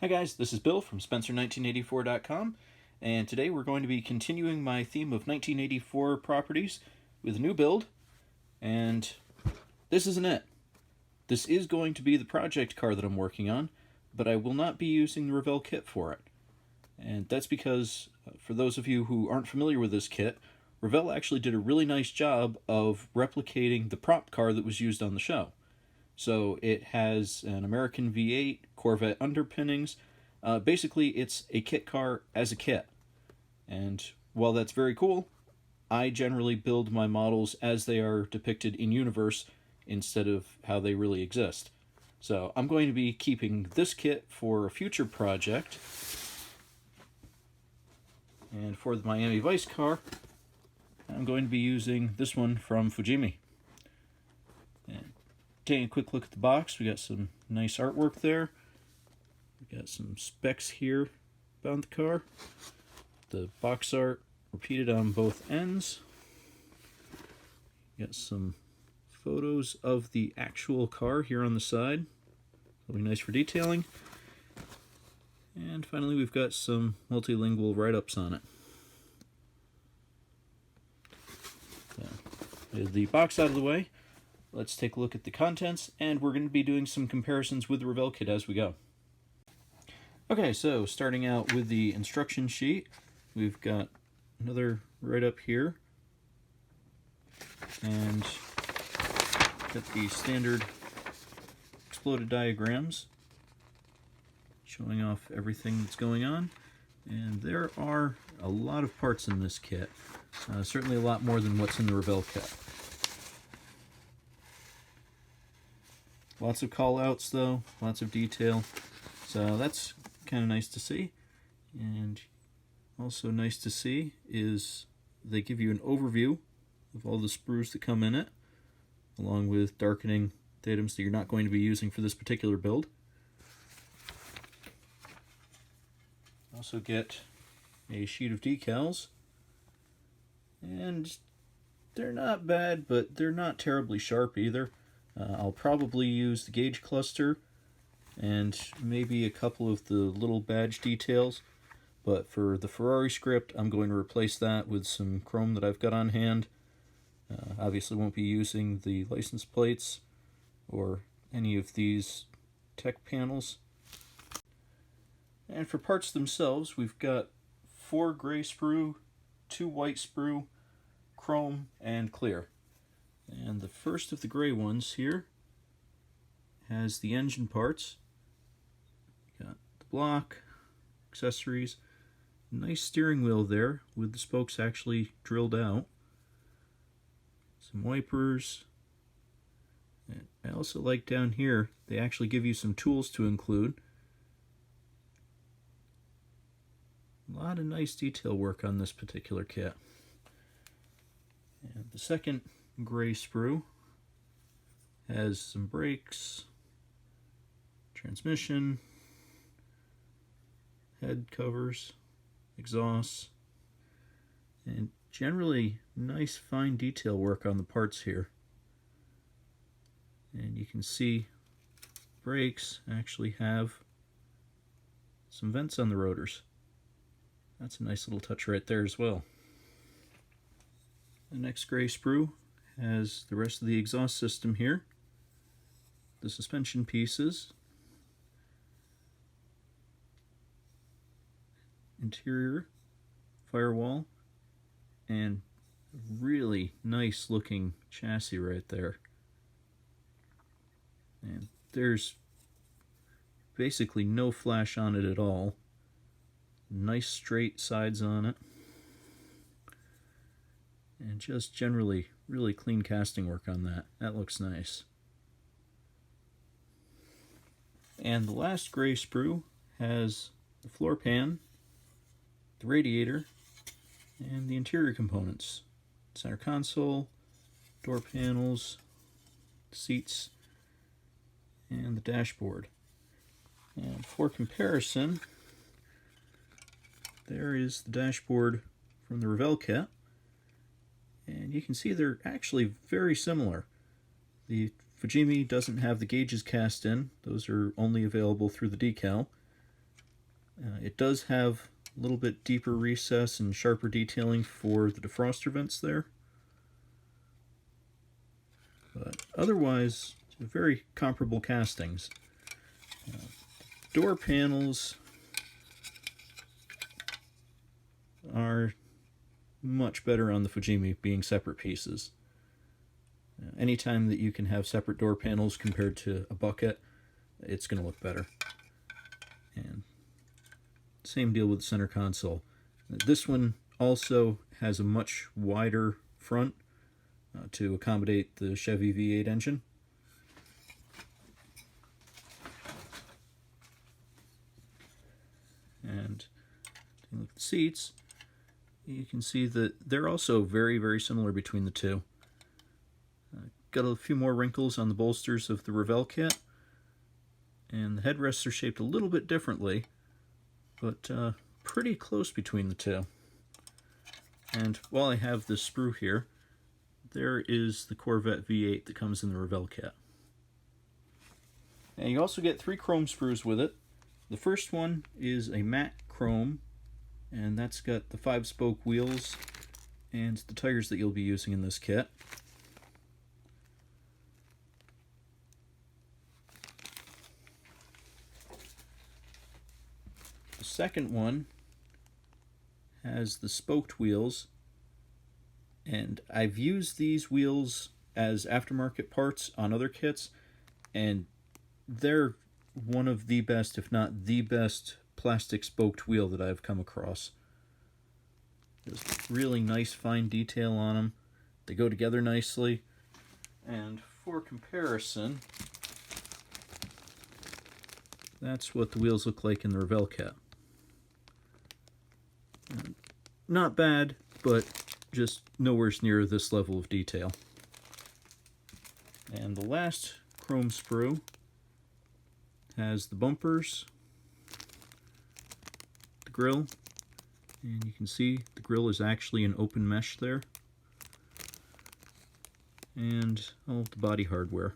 Hi guys, this is Bill from Spencer1984.com, and today we're going to be continuing my theme of 1984 properties with a new build, and this isn't it. This is going to be the project car that I'm working on, but I will not be using the Revell kit for it. And that's because, for those of you who aren't familiar with this kit, Revell actually did a really nice job of replicating the prop car that was used on the show. So it has an American V8, Corvette underpinnings. Basically, it's a kit car as a kit. And while that's very cool, I generally build my models as they are depicted in universe instead of how they really exist. So I'm going to be keeping this kit for a future project. And for the Miami Vice car, I'm going to be using this one from Fujimi. And taking a quick look at the box, we got some nice artwork there. We got some specs here about the car. The box art repeated on both ends. Got some photos of the actual car here on the side. That'll be nice for detailing. And finally, we've got some multilingual write-ups on it. So, with the box out of the way, let's take a look at the contents, and we're going to be doing some comparisons with the Revell kit as we go. Okay, so starting out with the instruction sheet, we've got another write-up here, and got the standard exploded diagrams showing off everything that's going on. And there are a lot of parts in this kit, certainly a lot more than what's in the Revell kit. Lots of call-outs though, lots of detail, so that's kind of nice to see. And also nice to see is they give you an overview of all the sprues that come in it, along with darkening the items that you're not going to be using for this particular build. Also get a sheet of decals, and they're not bad, but they're not terribly sharp either. I'll probably use the gauge cluster and maybe a couple of the little badge details, but for the Ferrari script I'm going to replace that with some chrome that I've got on hand. Obviously won't be using the license plates or any of these tech panels. And for parts themselves, we've got 4 gray sprue, 2 white sprue, chrome, and clear. And the first of the gray ones here has the engine parts. Got the block, accessories, nice steering wheel there with the spokes actually drilled out. Some wipers. And I also like down here, they actually give you some tools to include. A lot of nice detail work on this particular kit. And the second gray sprue has some brakes, transmission, head covers, exhausts, and generally nice fine detail work on the parts here. And you can see brakes actually have some vents on the rotors. That's a nice little touch right there as well. The next gray sprue has the rest of the exhaust system here, the suspension pieces, interior, firewall, and really nice looking chassis right there. And there's basically no flash on it at all. Nice straight sides on it, and just generally really clean casting work on that. That looks nice. And the last gray sprue has the floor pan, the radiator, and the interior components. Center console, door panels, seats, and the dashboard. And for comparison, there is the dashboard from the Revell kit, and you can see they're actually very similar. The Fujimi doesn't have the gauges cast in, those are only available through the decal, It does have a little bit deeper recess and sharper detailing for the defroster vents there. But otherwise, very comparable castings. Door panels are much better on the Fujimi being separate pieces. Anytime that you can have separate door panels compared to a bucket, it's going to look better. And same deal with the center console. This one also has a much wider front to accommodate the Chevy V8 engine. And taking a look at the seats, you can see that they're also very, very similar between the two. Got a few more wrinkles on the bolsters of the Revell kit, and the headrests are shaped a little bit differently, but pretty close between the two. And while I have this sprue here, there is the Corvette V8 that comes in the Revell kit. And you also get 3 chrome sprues with it. The first one is a matte chrome, and that's got the 5-spoke wheels and the tires that you'll be using in this kit. The second one has the spoked wheels, and I've used these wheels as aftermarket parts on other kits, and they're one of the best, if not the best, plastic spoked wheel that I've come across. There's really nice fine detail on them. They go together nicely, and for comparison, that's what the wheels look like in the Revell kit. Not bad, but just nowhere near this level of detail. And the last chrome sprue has the bumpers, the grille, and you can see the grille is actually an open mesh there, and all of the body hardware,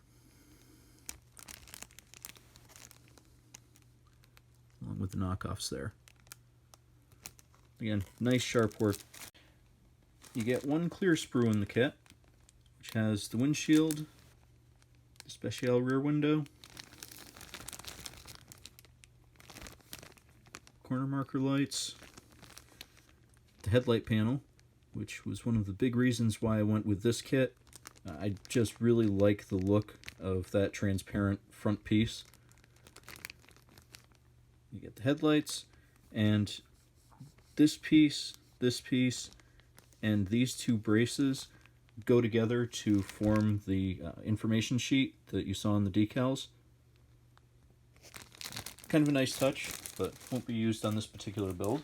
along with the knockoffs there. Again, nice sharp work. You get 1 clear sprue in the kit, which has the windshield, the special rear window, corner marker lights, the headlight panel, which was one of the big reasons why I went with this kit. I just really like the look of that transparent front piece. You get the headlights, and this piece, and these 2 braces go together to form the information sheet that you saw in the decals. Kind of a nice touch, but won't be used on this particular build.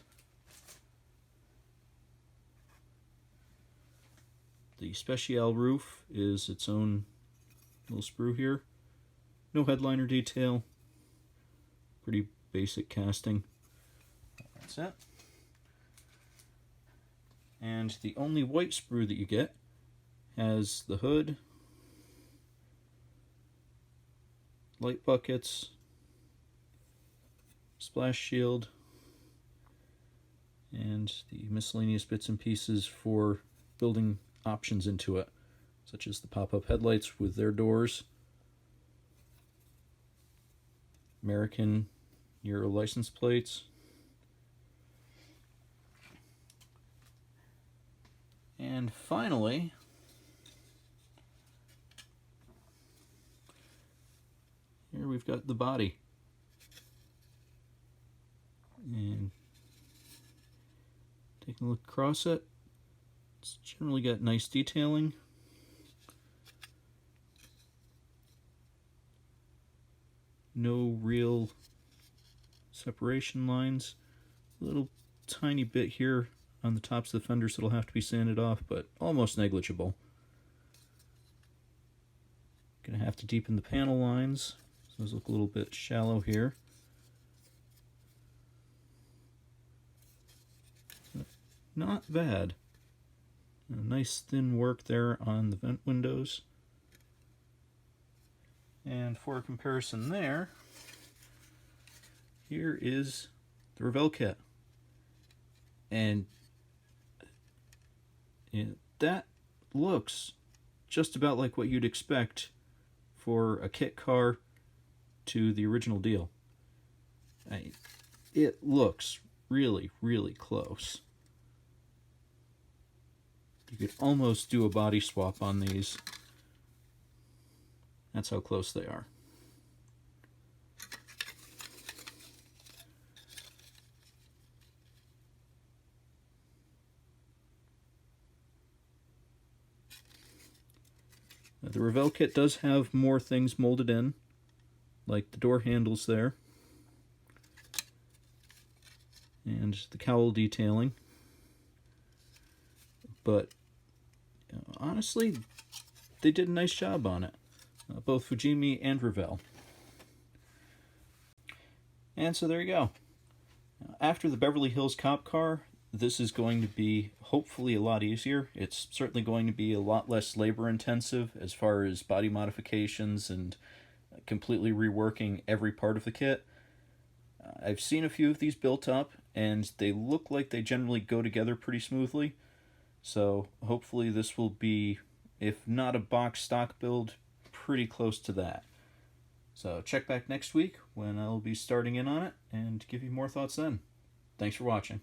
The special roof is its own little sprue here. No headliner detail. Pretty basic casting. That's it. And the only white sprue that you get has the hood, light buckets, splash shield, and the miscellaneous bits and pieces for building options into it, such as the pop-up headlights with their doors, American Euro license plates, and finally, here we've got the body. And taking a look across it, it's generally got nice detailing. No real separation lines. A little tiny bit here on the tops of the fenders that'll have to be sanded off, but almost negligible. Gonna have to deepen the panel lines. So those look a little bit shallow here. Not bad. A nice thin work there on the vent windows. And for comparison there, here is the Revell kit. And that looks just about like what you'd expect for a kit car to the original deal. It looks really, really close. You could almost do a body swap on these. That's how close they are. The Revell kit does have more things molded in, like the door handles there, and the cowl detailing. But honestly, they did a nice job on it, both Fujimi and Revell. And so there you go. After the Beverly Hills Cop Car, this is going to be hopefully a lot easier. It's certainly going to be a lot less labor intensive as far as body modifications and completely reworking every part of the kit. I've seen a few of these built up, and they look like they generally go together pretty smoothly. So hopefully this will be, if not a box stock build, pretty close to that. So check back next week when I'll be starting in on it and give you more thoughts then. Thanks for watching.